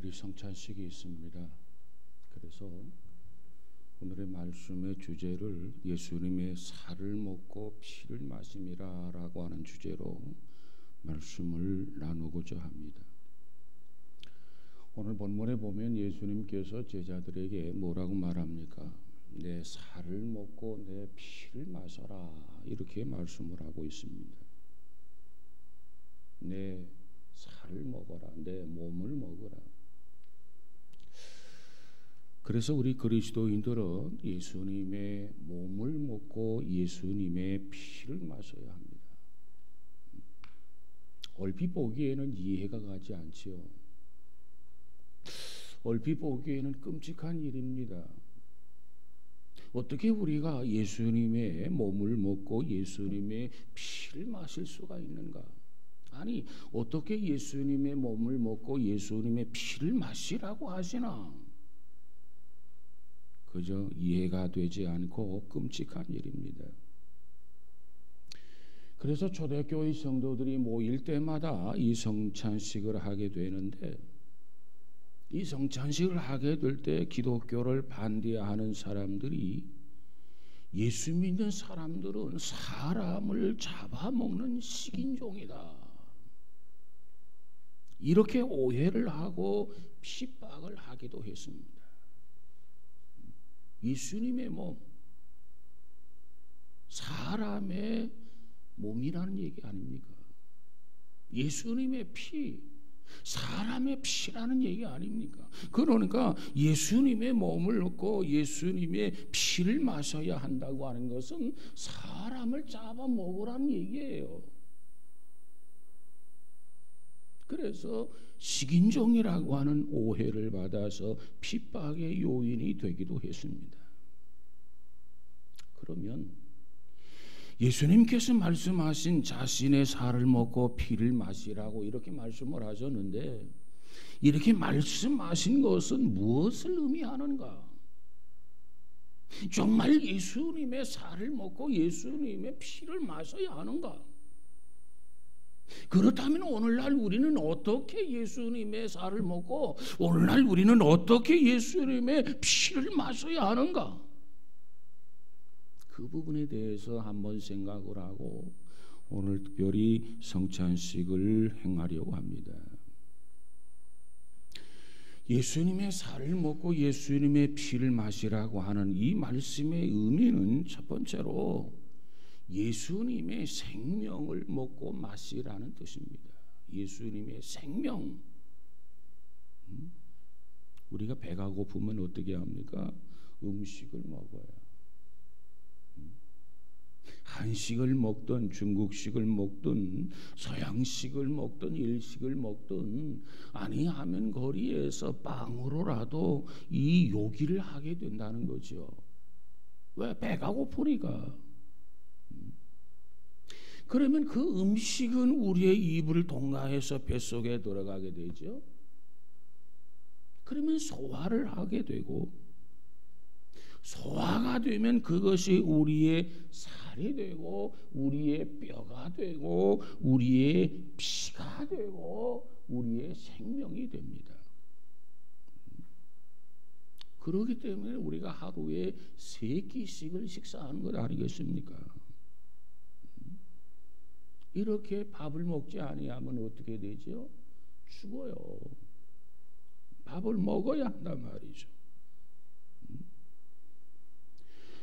내일 성찬식이 있습니다. 그래서 오늘의 말씀의 주제를 예수님의 살을 먹고 피를 마심이라 라고 하는 주제로 말씀을 나누고자 합니다. 오늘 본문에 보면 예수님께서 제자들에게 뭐라고 말합니까? 내 살을 먹고 내 피를 마셔라, 이렇게 말씀을 하고 있습니다. 내 살을 먹어라, 내 몸을 먹어라. 그래서 우리 그리스도인들은 예수님의 몸을 먹고 예수님의 피를 마셔야 합니다. 얼핏 보기에는 이해가 가지 않지요. 얼핏 보기에는 끔찍한 일입니다. 어떻게 우리가 예수님의 몸을 먹고 예수님의 피를 마실 수가 있는가? 아니, 어떻게 예수님의 몸을 먹고 예수님의 피를 마시라고 하시나? 그저 이해가 되지 않고 끔찍한 일입니다. 그래서 초대교회 성도들이 모일 때마다 이 성찬식을 하게 되는데, 이 성찬식을 하게 될 때 기독교를 반대하는 사람들이 예수 믿는 사람들은 사람을 잡아먹는 식인종이다, 이렇게 오해를 하고 핍박을 하기도 했습니다. 예수님의 몸, 사람의 몸이라는 얘기 아닙니까? 예수님의 피, 사람의 피라는 얘기 아닙니까? 그러니까 예수님의 몸을 먹고 예수님의 피를 마셔야 한다고 하는 것은 사람을 잡아먹으라는 얘기예요. 그래서 식인종이라고 하는 오해를 받아서 핍박의 요인이 되기도 했습니다. 그러면 예수님께서 말씀하신 자신의 살을 먹고 피를 마시라고 이렇게 말씀을 하셨는데, 이렇게 말씀하신 것은 무엇을 의미하는가? 정말 예수님의 살을 먹고 예수님의 피를 마셔야 하는가? 그렇다면 오늘날 우리는 어떻게 예수님의 살을 먹고 오늘날 우리는 어떻게 예수님의 피를 마셔야 하는가? 그 부분에 대해서 한번 생각을 하고 오늘 특별히 성찬식을 행하려고 합니다. 예수님의 살을 먹고 예수님의 피를 마시라고 하는 이 말씀의 의미는 첫 번째로 예수님의 생명을 먹고 마시라는 뜻입니다. 예수님의 생명. 우리가 배가 고프면 어떻게 합니까? 음식을 먹어요. 한식을 먹든 중국식을 먹든 서양식을 먹든 일식을 먹든, 아니하면 거리에서 빵으로라도 이 요기를 하게 된다는 거죠. 왜? 배가 고프니까. 그러면 그 음식은 우리의 입을 통과해서 뱃속에 들어가게 되죠. 그러면 소화를 하게 되고, 소화가 되면 그것이 우리의 살이 되고 우리의 뼈가 되고 우리의 피가 되고 우리의 생명이 됩니다. 그렇기 때문에 우리가 하루에 3끼씩을 식사하는 것 아니겠습니까? 이렇게 밥을 먹지 아니하면 어떻게 되죠? 죽어요. 밥을 먹어야 한단 말이죠.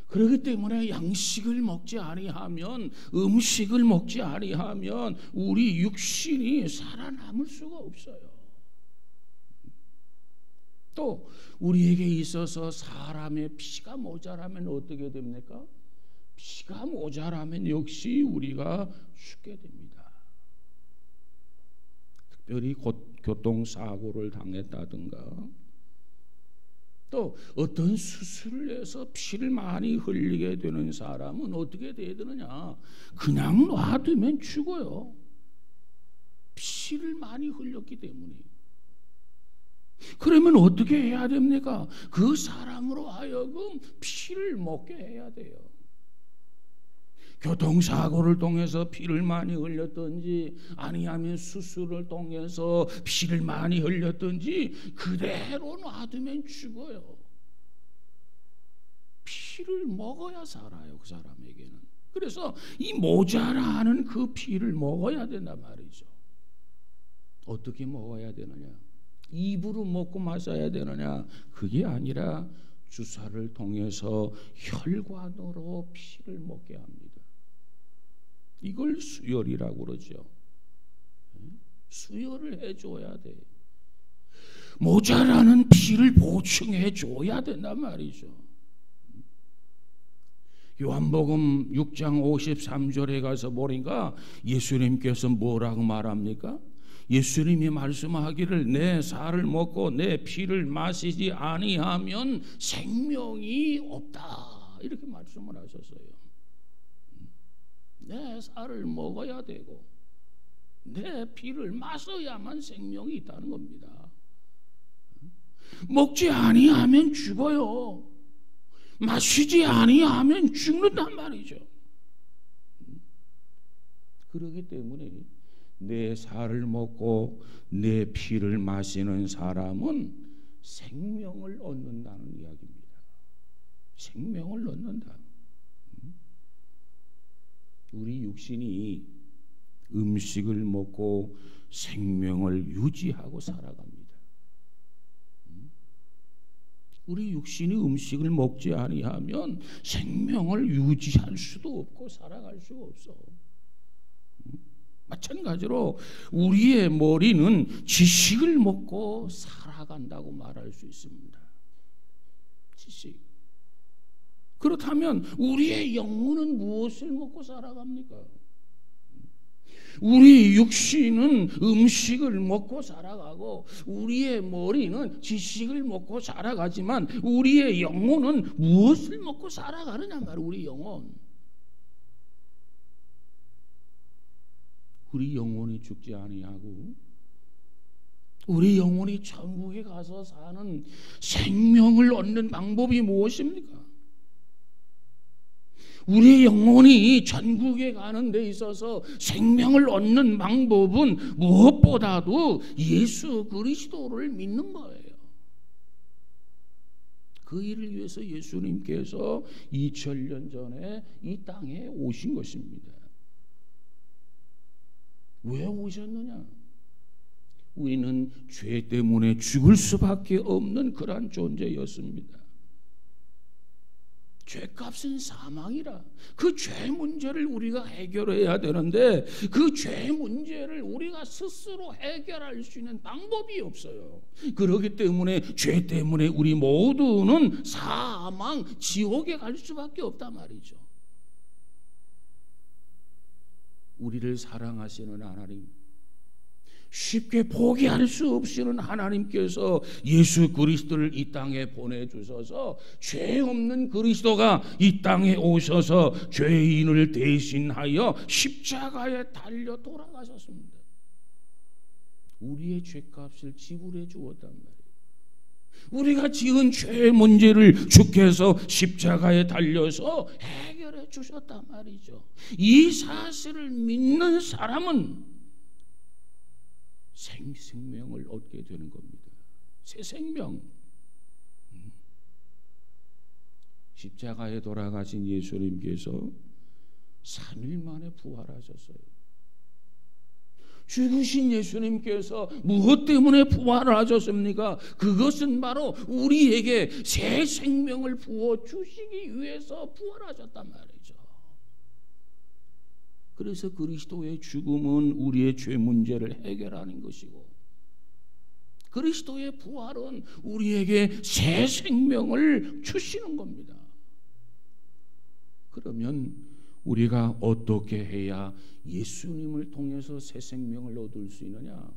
그렇기 때문에 양식을 먹지 아니하면, 음식을 먹지 아니하면 우리 육신이 살아남을 수가 없어요. 또 우리에게 있어서 사람의 피가 모자라면 어떻게 됩니까? 피가 모자라면 역시 우리가 죽게 됩니다. 특별히 교통사고를 당했다든가, 또 어떤 수술을 해서 피를 많이 흘리게 되는 사람은 어떻게 돼야 되느냐? 그냥 놔두면 죽어요. 피를 많이 흘렸기 때문에. 그러면 어떻게 해야 됩니까? 그 사람으로 하여금 피를 먹게 해야 돼요. 교통사고를 통해서 피를 많이 흘렸든지 아니하면 수술을 통해서 피를 많이 흘렸든지 그대로 놔두면 죽어요. 피를 먹어야 살아요, 그 사람에게는. 그래서 이 모자라는 그 피를 먹어야 된단 말이죠. 어떻게 먹어야 되느냐? 입으로 먹고 마셔야 되느냐? 그게 아니라 주사를 통해서 혈관으로 피를 먹게 합니다. 이걸 수혈이라고 그러죠. 수혈을 해줘야 돼. 모자라는 피를 보충해줘야 된단 말이죠. 요한복음 6장 53절에 가서 보니까 예수님께서 뭐라고 말합니까? 예수님이 말씀하기를 내 살을 먹고 내 피를 마시지 아니하면 생명이 없다, 이렇게 말씀을 하셨어요. 내 살을 먹어야 되고 내 피를 마셔야만 생명이 있다는 겁니다. 먹지 아니하면 죽어요. 마시지 아니하면 죽는단 말이죠. 그렇기 때문에 내 살을 먹고 내 피를 마시는 사람은 생명을 얻는다는 이야기입니다. 생명을 얻는다. 우리 육신이 음식을 먹고 생명을 유지하고 살아갑니다. 우리 육신이 음식을 먹지 아니하면 생명을 유지할 수도 없고 살아갈 수가 없어. 마찬가지로 우리의 머리는 지식을 먹고 살아간다고 말할 수 있습니다. 지식. 그렇다면 우리의 영혼은 무엇을 먹고 살아갑니까? 우리 육신은 음식을 먹고 살아가고 우리의 머리는 지식을 먹고 살아가지만 우리의 영혼은 무엇을 먹고 살아가느냐 말이야. 우리 영혼. 우리 영혼이 죽지 아니하고 우리 영혼이 천국에 가서 사는 생명을 얻는 방법이 무엇입니까? 우리 영혼이 천국에 가는 데 있어서 생명을 얻는 방법은 무엇보다도 예수 그리스도를 믿는 거예요. 그 일을 위해서 예수님께서 2000년 전에 이 땅에 오신 것입니다. 왜 오셨느냐? 우리는 죄 때문에 죽을 수밖에 없는 그러한 존재였습니다. 죄값은 사망이라. 그 죄 문제를 우리가 해결해야 되는데 그 죄 문제를 우리가 스스로 해결할 수 있는 방법이 없어요. 그렇기 때문에 죄 때문에 우리 모두는 사망, 지옥에 갈 수밖에 없단 말이죠. 우리를 사랑하시는 하나님, 쉽게 포기할 수 없으시는 하나님께서 예수 그리스도를 이 땅에 보내주셔서 죄 없는 그리스도가 이 땅에 오셔서 죄인을 대신하여 십자가에 달려 돌아가셨습니다. 우리의 죄값을 지불해 주었단 말이에요. 우리가 지은 죄의 문제를 주께서 십자가에 달려서 해결해 주셨단 말이죠. 이 사실을 믿는 사람은 생명을 얻게 되는 겁니다. 새 생명. 십자가에 돌아가신 예수님께서 3일 만에 부활하셨어요. 죽으신 예수님께서 무엇 때문에 부활을 하셨습니까? 그것은 바로 우리에게 새 생명을 부어주시기 위해서 부활하셨단 말이죠. 그래서 그리스도의 죽음은 우리의 죄 문제를 해결하는 것이고 그리스도의 부활은 우리에게 새 생명을 주시는 겁니다. 그러면 우리가 어떻게 해야 예수님을 통해서 새 생명을 얻을 수 있느냐?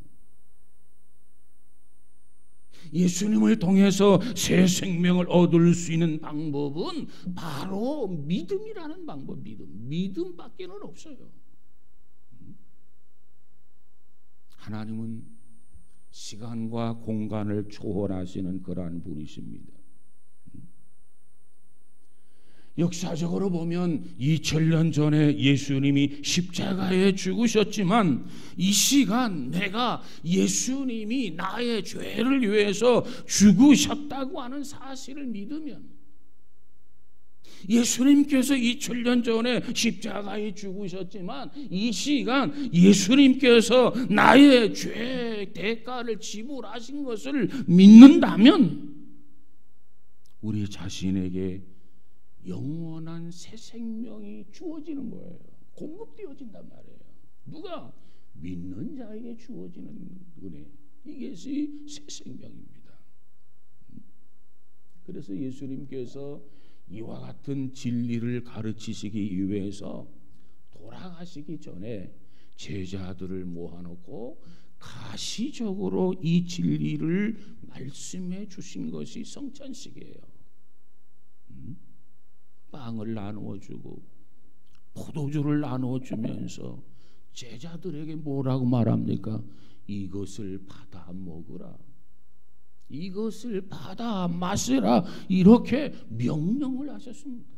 예수님을 통해서 새 생명을 얻을 수 있는 방법은 바로 믿음이라는 방법. 믿음밖에는 없어요. 하나님은 시간과 공간을 초월하시는 그러한 분이십니다. 역사적으로 보면 2000년 전에 예수님이 십자가에 죽으셨지만 이 시간 내가 예수님이 나의 죄를 위해서 죽으셨다고 하는 사실을 믿으면, 예수님께서 2000년 전에 십자가에 죽으셨지만 이 시간 예수님께서 나의 죄 대가를 지불하신 것을 믿는다면 우리 자신에게 영원한 새 생명이 주어지는 거예요. 공급되어진단 말이에요. 누가? 믿는 자에게 주어지는 은혜, 이것이 새 생명입니다. 그래서 예수님께서 이와 같은 진리를 가르치시기 위해서 돌아가시기 전에 제자들을 모아놓고 가시적으로 이 진리를 말씀해 주신 것이 성찬식이에요. 빵을 나누어 주고 포도주를 나누어 주면서 제자들에게 뭐라고 말합니까? 이것을 받아 먹으라, 이것을 받아 마시라, 이렇게 명령을 하셨습니다.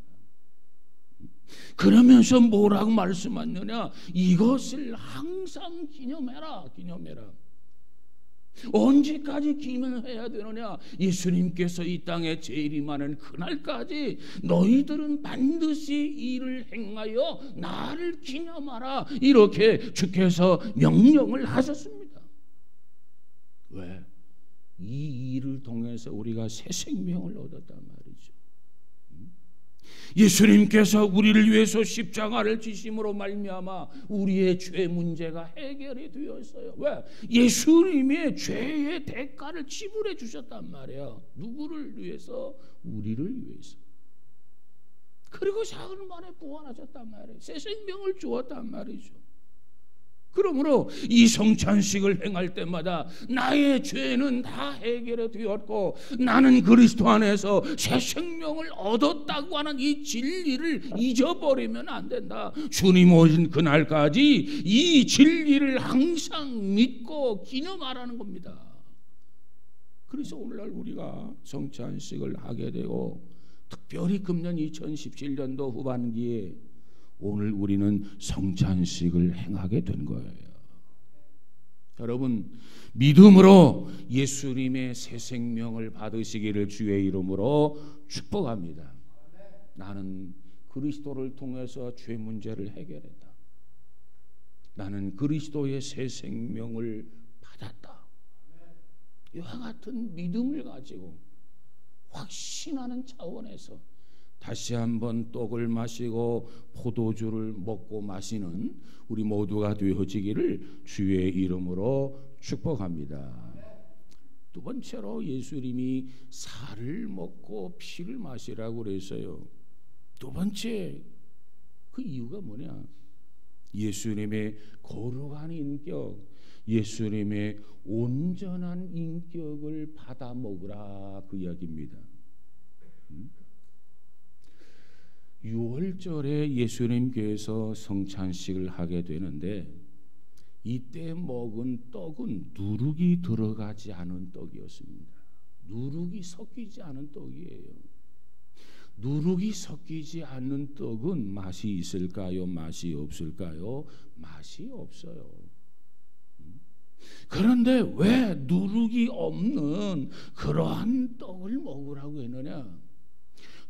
그러면서 뭐라고 말씀하느냐? 이것을 항상 기념해라, 기념해라. 언제까지 기념해야 되느냐? 예수님께서 이 땅에 재림하는 그날까지 너희들은 반드시 이를 행하여 나를 기념하라, 이렇게 주께서 명령을 하셨습니다. 왜? 이 일을 통해서 우리가 새 생명을 얻었단 말이죠. 예수님께서 우리를 위해서 십자가를 지심으로 말미암아 우리의 죄 문제가 해결이 되었어요. 왜? 예수님의 죄의 대가를 지불해 주셨단 말이에요. 누구를 위해서? 우리를 위해서. 그리고 사흘 만에 부활하셨단 말이에요. 새 생명을 주었단 말이죠. 그러므로 이 성찬식을 행할 때마다 나의 죄는 다 해결이 되었고 나는 그리스도 안에서 새 생명을 얻었다고 하는 이 진리를 잊어버리면 안 된다. 주님 오신 그날까지 이 진리를 항상 믿고 기념하라는 겁니다. 그래서 오늘날 우리가 성찬식을 하게 되고, 특별히 금년 2017년도 후반기에 오늘 우리는 성찬식을 행하게 된 거예요. 여러분, 믿음으로 예수님의 새 생명을 받으시기를 주의 이름으로 축복합니다. 나는 그리스도를 통해서 죄 문제를 해결했다. 나는 그리스도의 새 생명을 받았다. 이와 같은 믿음을 가지고 확신하는 차원에서 다시 한번 떡을 마시고 포도주를 먹고 마시는 우리 모두가 되어지기를 주의 이름으로 축복합니다. 두 번째로 예수님이 살을 먹고 피를 마시라고 그랬어요. 두 번째 그 이유가 뭐냐? 예수님의 거룩한 인격, 예수님의 온전한 인격을 받아 먹으라, 그 이야기입니다. 6월절에 예수님께서 성찬식을 하게 되는데 이때 먹은 떡은 누룩이 들어가지 않은 떡이었습니다. 누룩이 섞이지 않은 떡이에요. 누룩이 섞이지 않는 떡은 맛이 있을까요? 맛이 없을까요? 맛이 없어요. 그런데 왜 누룩이 없는 그러한 떡을 먹으라고 했느냐?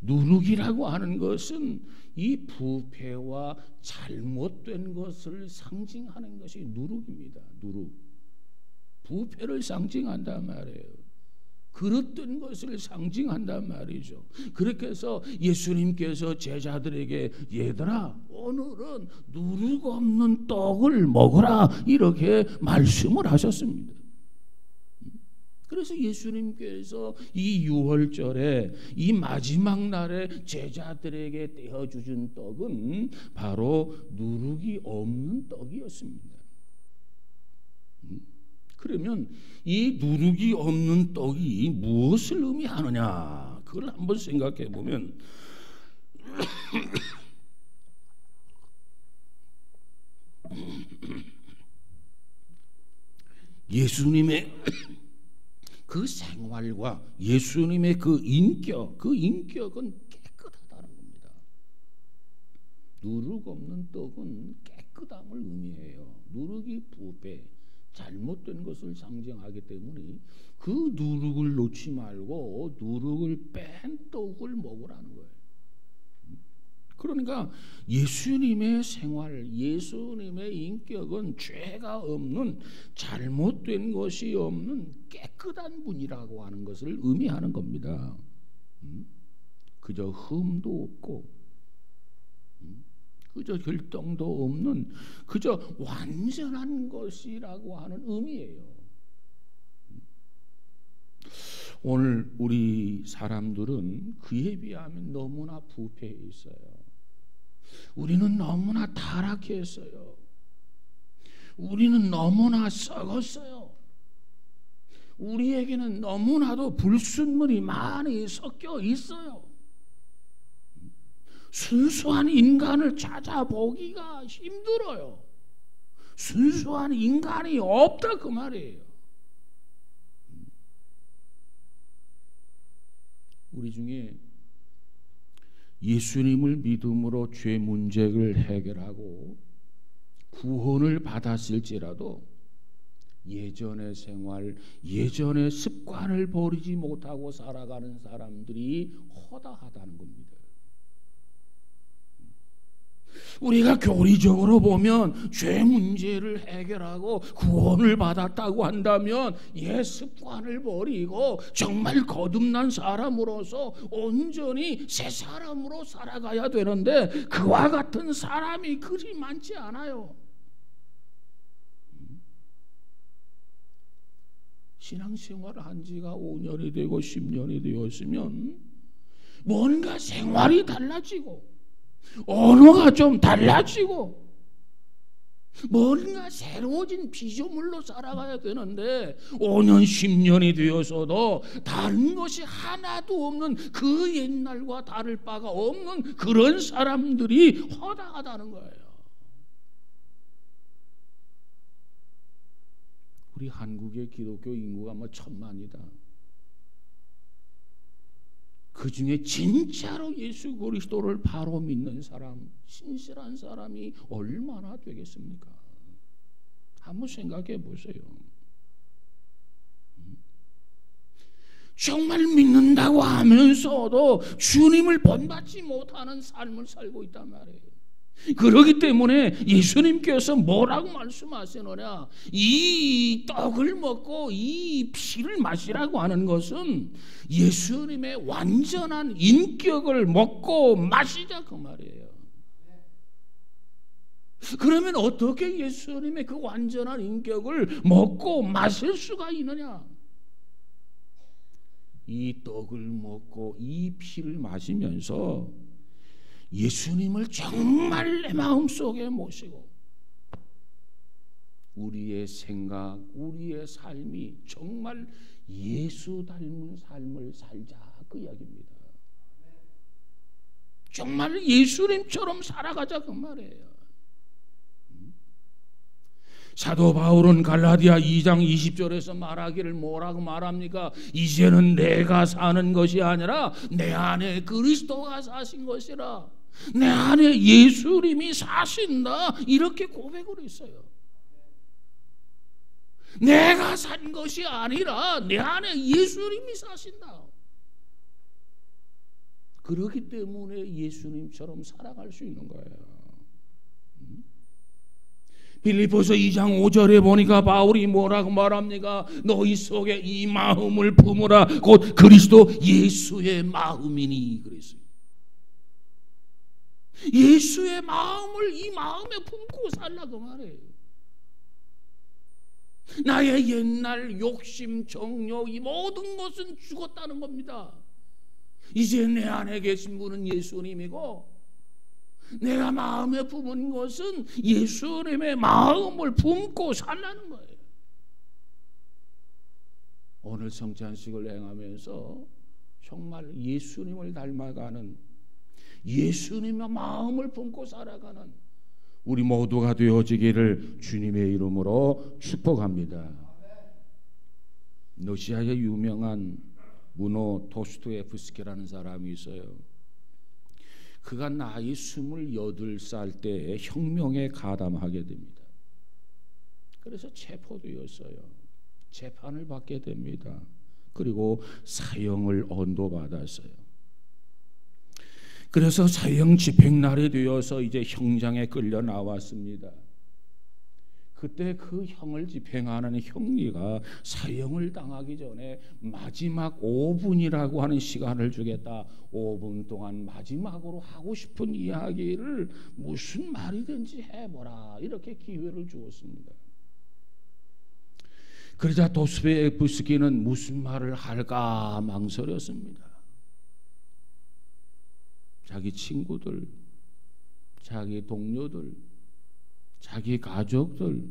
누룩이라고 하는 것은 이 부패와 잘못된 것을 상징하는 것이 누룩입니다. 누룩, 부패를 상징한단 말이에요. 그릇된 것을 상징한단 말이죠. 그렇게 해서 예수님께서 제자들에게 얘들아, 오늘은 누룩 없는 떡을 먹으라, 이렇게 말씀을 하셨습니다. 그래서 예수님께서 이 6월절에 이 마지막 날에 제자들에게 떼어주신 떡은 바로 누룩이 없는 떡이었습니다. 그러면 이 누룩이 없는 떡이 무엇을 의미하느냐? 그걸 한번 생각해 보면 예수님의 그 생활과 예수님의 그 인격은 깨끗하다는 겁니다. 누룩 없는 떡은 깨끗함을 의미해요. 누룩이 부패, 잘못된 것을 상징하기 때문에 그 누룩을 놓지 말고 누룩을 뺀 떡을 먹으라는 거예요. 그러니까 예수님의 생활, 예수님의 인격은 죄가 없는, 잘못된 것이 없는 깨끗한 분이라고 하는 것을 의미하는 겁니다. 그저 흠도 없고 그저 결정도 없는, 그저 완전한 것이라고 하는 의미예요. 오늘 우리 사람들은 그에 비하면 너무나 부패해 있어요. 우리는 너무나 타락했어요. 우리는 너무나 썩었어요. 우리에게는 너무나도 불순물이 많이 섞여 있어요. 순수한 인간을 찾아보기가 힘들어요. 순수한 인간이 없다 그 말이에요. 우리 중에 예수님을 믿음으로 죄 문제를 해결하고 구원을 받았을지라도 예전의 생활, 예전의 습관을 버리지 못하고 살아가는 사람들이 허다하다는 겁니다. 우리가 교리적으로 보면 죄 문제를 해결하고 구원을 받았다고 한다면 옛 습관을 버리고 정말 거듭난 사람으로서 온전히 새 사람으로 살아가야 되는데 그와 같은 사람이 그리 많지 않아요. 신앙생활을 한 지가 5년이 되고 10년이 되었으면 뭔가 생활이 달라지고 언어가 좀 달라지고 뭔가 새로워진 피조물로 살아가야 되는데 5년 10년이 되어서도 다른 것이 하나도 없는, 그 옛날과 다를 바가 없는 그런 사람들이 허다하다는 거예요. 우리 한국의 기독교 인구가 1,000만이다. 그 중에 진짜로 예수 그리스도를 바로 믿는 사람, 신실한 사람이 얼마나 되겠습니까? 한번 생각해 보세요. 정말 믿는다고 하면서도 주님을 본받지 못하는 삶을 살고 있단 말이에요. 그렇기 때문에 예수님께서 뭐라고 말씀하시느냐, 이 떡을 먹고 이 피를 마시라고 하는 것은 예수님의 완전한 인격을 먹고 마시자 그 말이에요. 그러면 어떻게 예수님의 그 완전한 인격을 먹고 마실 수가 있느냐? 이 떡을 먹고 이 피를 마시면서 예수님을 정말 내 마음속에 모시고 우리의 생각, 우리의 삶이 정말 예수 닮은 삶을 살자 그 이야기입니다. 정말 예수님처럼 살아가자 그 말이에요. 사도 바울은 갈라디아 2장 20절에서 말하기를 뭐라고 말합니까? 이제는 내가 사는 것이 아니라 내 안에 그리스도가 사신 것이라, 내 안에 예수님이 사신다, 이렇게 고백을 했어요. 내가 산 것이 아니라 내 안에 예수님이 사신다. 그렇기 때문에 예수님처럼 살아갈 수 있는 거예요. 빌립보서 2장 5절에 보니까 바울이 뭐라고 말합니까? 너희 속에 이 마음을 품으라, 곧 그리스도 예수의 마음이니 그랬어요. 예수의 마음을 이 마음에 품고 살라고 말해요. 나의 옛날 욕심, 정욕, 이 모든 것은 죽었다는 겁니다. 이제 내 안에 계신 분은 예수님이고 내가 마음에 품은 것은 예수님의 마음을 품고 살라는 거예요. 오늘 성찬식을 행하면서 정말 예수님을 닮아가는, 예수님의 마음을 품고 살아가는 우리 모두가 되어지기를 주님의 이름으로 축복합니다. 러시아의 유명한 문호 도스토옙스키라는 사람이 있어요. 그가 나이 28살 때 혁명에 가담하게 됩니다. 그래서 체포되었어요. 재판을 받게 됩니다. 그리고 사형을 언도받았어요. 그래서 사형 집행날이 되어서 이제 형장에 끌려 나왔습니다. 그때 그 형을 집행하는 형리가 사형을 당하기 전에 마지막 5분이라고 하는 시간을 주겠다. 5분 동안 마지막으로 하고 싶은 이야기를 무슨 말이든지 해보라. 이렇게 기회를 주었습니다. 그러자 도스토옙스키는 무슨 말을 할까 망설였습니다. 자기 친구들, 자기 동료들, 자기 가족들,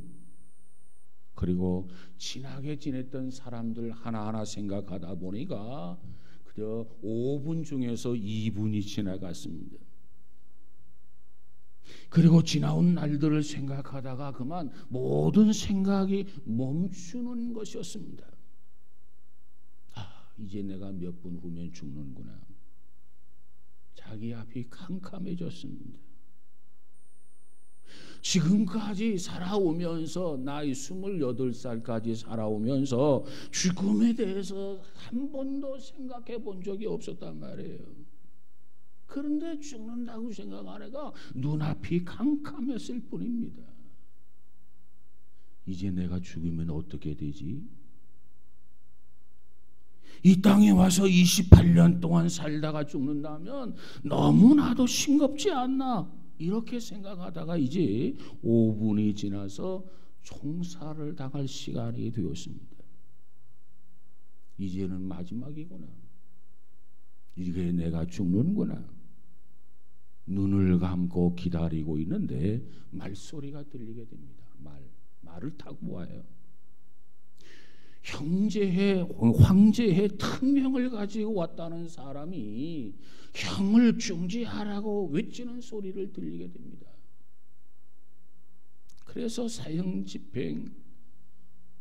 그리고 친하게 지냈던 사람들 하나하나 생각하다 보니까 그저 5분 중에서 2분이 지나갔습니다. 그리고 지나온 날들을 생각하다가 그만 모든 생각이 멈추는 것이었습니다. 이제 내가 몇 분 후면 죽는구나. 자기 앞이 캄캄해졌습니다. 지금까지 살아오면서 나이 28살까지 살아오면서 죽음에 대해서 한 번도 생각해 본 적이 없었단 말이에요. 그런데 죽는다고 생각하니까 눈앞이 캄캄했을 뿐입니다. 이제 내가 죽으면 어떻게 되지? 이 땅에 와서 28년 동안 살다가 죽는다면 너무나도 싱겁지 않나? 이렇게 생각하다가 이제 5분이 지나서 총살을 당할 시간이 되었습니다. 이제는 마지막이구나. 이게 내가 죽는구나. 눈을 감고 기다리고 있는데 말소리가 들리게 됩니다. 말을 타고 와요. 황제의 특명을 가지고 왔다는 사람이 형을 중지하라고 외치는 소리를 들리게 됩니다. 그래서 사형 집행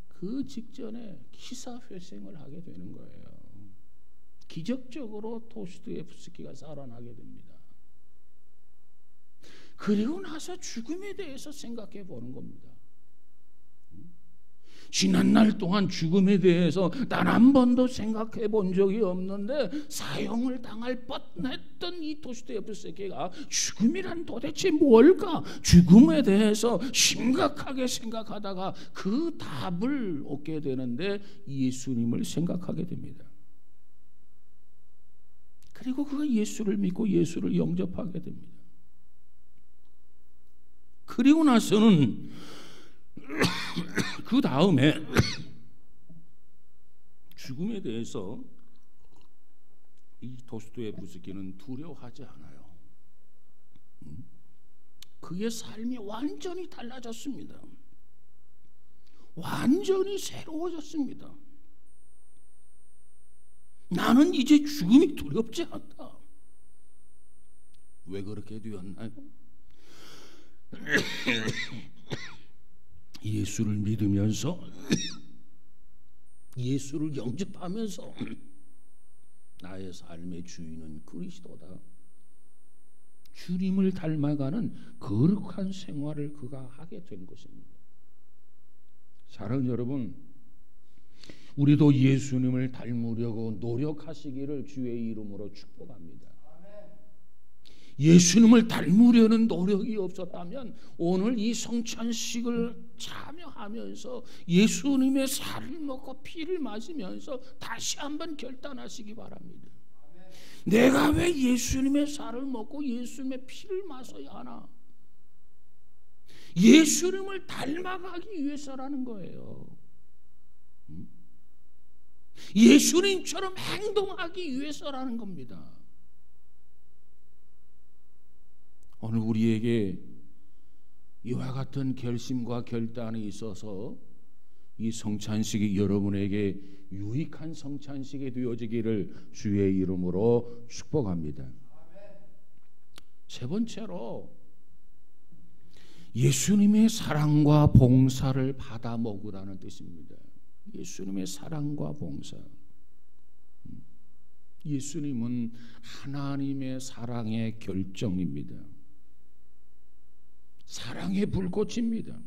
그 직전에 기사회생을 하게 되는 거예요. 기적적으로 도스토옙스키가 살아나게 됩니다. 그리고 나서 죽음에 대해서 생각해 보는 겁니다. 지난 날 동안 죽음에 대해서 단 한 번도 생각해 본 적이 없는데 사형을 당할 뻔했던 이 도스토옙스키가 죽음이란 도대체 뭘까? 죽음에 대해서 심각하게 생각하다가 그 답을 얻게 되는데 예수님을 생각하게 됩니다. 그리고 그가 예수를 믿고 예수를 영접하게 됩니다. 그리고 나서는 그 다음에 죽음에 대해서 이 도스토옙스키는 두려워하지 않아요. 그의 삶이 완전히 달라졌습니다. 완전히 새로워졌습니다. 나는 이제 죽음이 두렵지 않다. 왜 그렇게 되었나요? 예수를 믿으면서 예수를 영접하면서 나의 삶의 주인은 그리스도다. 주님을 닮아가는 거룩한 생활을 그가 하게 된 것입니다. 사랑하는 여러분, 우리도 예수님을 닮으려고 노력하시기를 주의 이름으로 축복합니다. 예수님을 닮으려는 노력이 없었다면 오늘 이 성찬식을 참여하면서 예수님의 살을 먹고 피를 마시면서 다시 한번 결단하시기 바랍니다. 내가 왜 예수님의 살을 먹고 예수님의 피를 마셔야 하나? 예수님을 닮아가기 위해서라는 거예요. 예수님처럼 행동하기 위해서라는 겁니다. 오늘 우리에게 이와 같은 결심과 결단이 있어서 이 성찬식이 여러분에게 유익한 성찬식이 되어지기를 주의 이름으로 축복합니다. 세 번째로 예수님의 사랑과 봉사를 받아 먹으라는 뜻입니다. 예수님의 사랑과 봉사. 예수님은 하나님의 사랑의 결정입니다. 사랑의 불꽃입니다.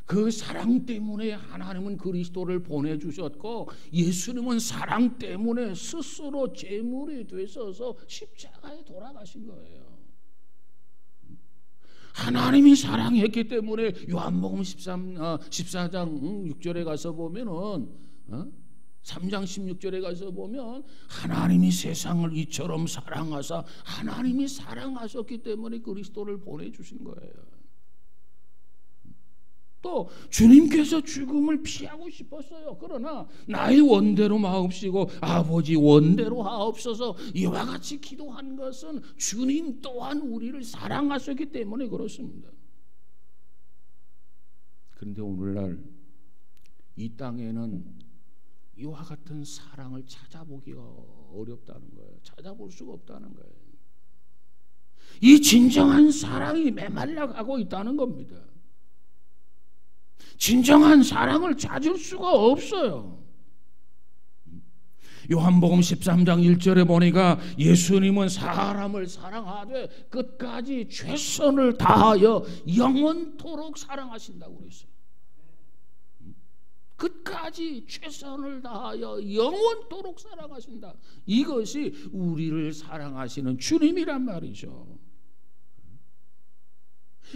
그 사랑 때문에 하나님은 그리스도를 보내주셨고, 예수님은 사랑 때문에 스스로 제물이 되셔서 십자가에 돌아가신 거예요. 하나님이 사랑했기 때문에 요한복음 14장 6절에 가서 보면은 3장 16절에 가서 보면 하나님이 세상을 이처럼 사랑하사, 하나님이 사랑하셨기 때문에 그리스도를 보내주신 거예요. 또 주님께서 죽음을 피하고 싶었어요. 그러나 나의 원대로 마옵시고 아버지 원대로 하옵소서, 이와 같이 기도한 것은 주님 또한 우리를 사랑하셨기 때문에 그렇습니다. 그런데 오늘날 이 땅에는 이와 같은 사랑을 찾아보기가 어렵다는 거예요. 찾아볼 수가 없다는 거예요. 이 진정한 사랑이 메말라가고 있다는 겁니다. 진정한 사랑을 찾을 수가 없어요. 요한복음 13장 1절에 보니까 예수님은 사람을 사랑하되 끝까지 최선을 다하여 영원토록 사랑하신다고 그랬어요. 끝까지 최선을 다하여 영원토록 사랑하신다. 이것이 우리를 사랑하시는 주님이란 말이죠.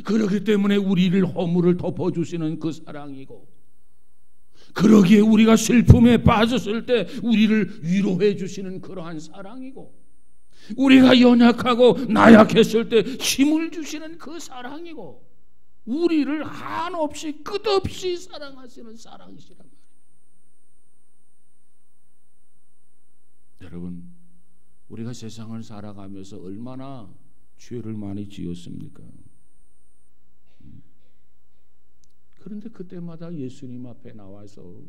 그렇기 때문에 우리를 허물을 덮어주시는 그 사랑이고, 그러기에 우리가 슬픔에 빠졌을 때 우리를 위로해 주시는 그러한 사랑이고, 우리가 연약하고 나약했을 때 힘을 주시는 그 사랑이고, 우리를 한없이 끝없이 사랑하시는 사랑이시란 말이에요. 여러분, 우리가 세상을 살아가면서 얼마나 죄를 많이 지었습니까? 그런데 그때마다 예수님 앞에 나와서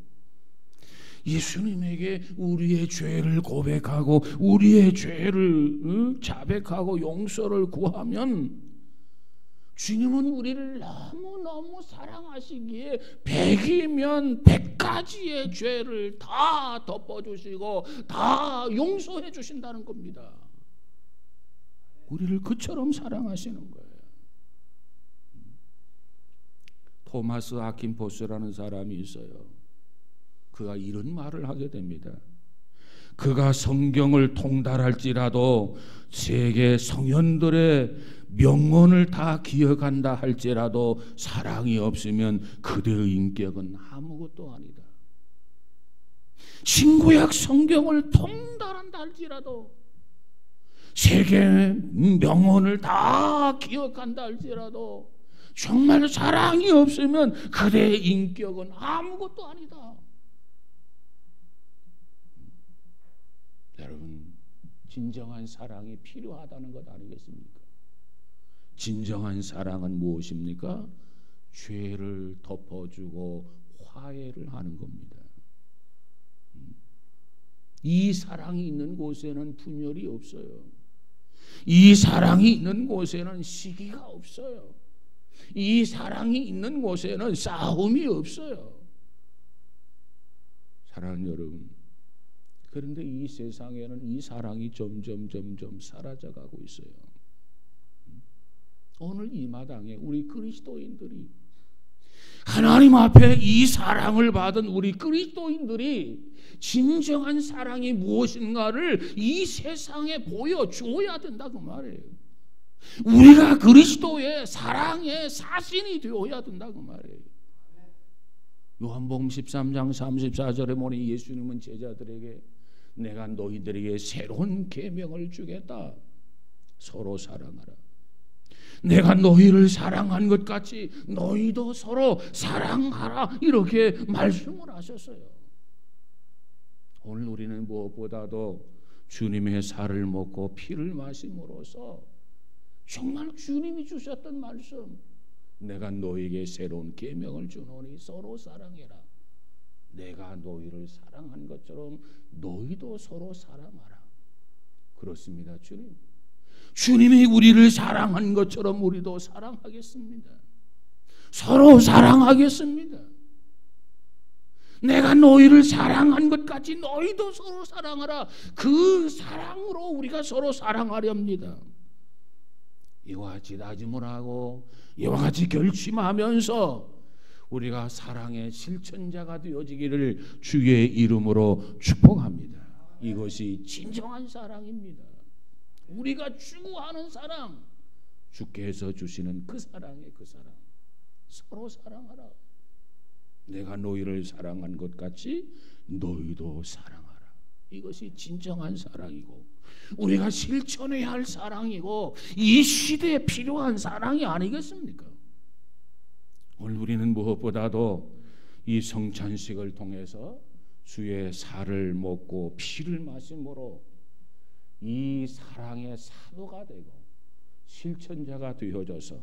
예수님에게 우리의 죄를 고백하고 우리의 죄를 자백하고 용서를 구하면 주님은 우리를 너무너무 사랑하시기에 100이면 100가지의 죄를 다 덮어주시고 다 용서해 주신다는 겁니다. 우리를 그처럼 사랑하시는 거예요. 토마스 아킨포스라는 사람이 있어요. 그가 이런 말을 하게 됩니다. 그가 성경을 통달할지라도 세계 성현들의 명언을 다 기억한다 할지라도 사랑이 없으면 그대의 인격은 아무것도 아니다. 신구약 성경을 통달한다 할지라도, 세계 명언을 다 기억한다 할지라도 정말 사랑이 없으면 그대의 인격은 아무것도 아니다. 여러분, 진정한 사랑이 필요하다는 것 아니겠습니까? 진정한 사랑은 무엇입니까? 죄를 덮어주고 화해를 하는 겁니다. 이 사랑이 있는 곳에는 분열이 없어요. 이 사랑이 있는 곳에는 시기가 없어요. 이 사랑이 있는 곳에는 싸움이 없어요. 사랑하는 여러분, 그런데 이 세상에는 이 사랑이 점점 사라져가고 있어요. 오늘 이 마당에 우리 그리스도인들이, 하나님 앞에 이 사랑을 받은 우리 그리스도인들이 진정한 사랑이 무엇인가를 이 세상에 보여줘야 된다 그 말이에요. 우리가 그리스도의 사랑의 사신이 되어야 된다 그 말이에요. 요한복음 13장 34절에 보니 예수님은 제자들에게 내가 너희들에게 새로운 계명을 주겠다. 서로 사랑하라. 내가 너희를 사랑한 것 같이 너희도 서로 사랑하라. 이렇게 말씀을 하셨어요. 오늘 우리는 무엇보다도 주님의 살을 먹고 피를 마심으로써 정말 주님이 주셨던 말씀, 내가 너희에게 새로운 계명을 주노니 서로 사랑해라. 내가 너희를 사랑한 것처럼 너희도 서로 사랑하라. 그렇습니다, 주님. 주님이 우리를 사랑한 것처럼 우리도 사랑하겠습니다. 서로 사랑하겠습니다. 내가 너희를 사랑한 것 같이 너희도 서로 사랑하라. 그 사랑으로 우리가 서로 사랑하려 합니다. 이와 같이 다짐을 하고 이와 같이 결심하면서 우리가 사랑의 실천자가 되어지기를 주의 이름으로 축복합니다. 이것이 진정한 사랑입니다. 우리가 추구하는 사랑, 주께서 주시는 그 사랑의 그 사랑. 서로 사랑하라. 내가 너희를 사랑한 것 같이 너희도 사랑하라. 이것이 진정한 사랑이고 우리가 실천해야 할 사랑이고 이 시대에 필요한 사랑이 아니겠습니까? 오늘 우리는 무엇보다도 이 성찬식을 통해서 주의 살을 먹고 피를 마심으로 이 사랑의 사도가 되고 실천자가 되어져서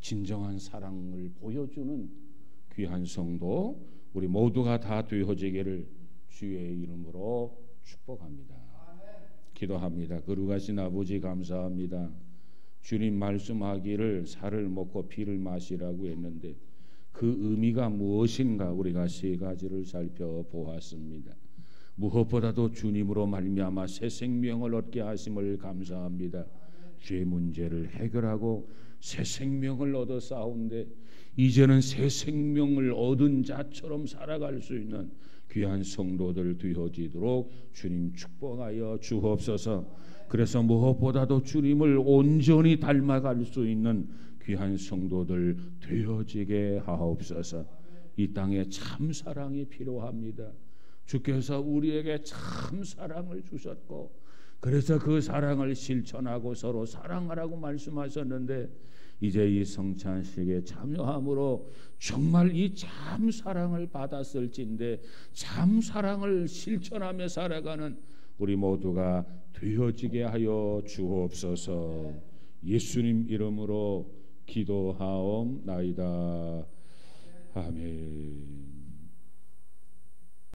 진정한 사랑을 보여주는 귀한 성도 우리 모두가 다 되어지기를 주의 이름으로 축복합니다. 기도합니다. 거룩하신 아버지 감사합니다. 주님 말씀하기를 살을 먹고 피를 마시라고 했는데 그 의미가 무엇인가 우리가 세 가지를 살펴보았습니다. 무엇보다도 주님으로 말미암아 새 생명을 얻게 하심을 감사합니다. 죄 문제를 해결하고 새 생명을 얻어 싸운데 이제는 새 생명을 얻은 자처럼 살아갈 수 있는 귀한 성도들 되어지도록 주님 축복하여 주옵소서. 그래서 무엇보다도 주님을 온전히 닮아갈 수 있는 귀한 성도들 되어지게 하옵소서. 이 땅에 참 사랑이 필요합니다. 주께서 우리에게 참 사랑을 주셨고 그래서 그 사랑을 실천하고 서로 사랑하라고 말씀하셨는데 이제 이 성찬식에 참여함으로 정말 이 참 사랑을 받았을진데 참 사랑을 실천하며 살아가는 우리 모두가 되어지게 하여 주옵소서. 예수님 이름으로 기도하옵나이다. 아멘.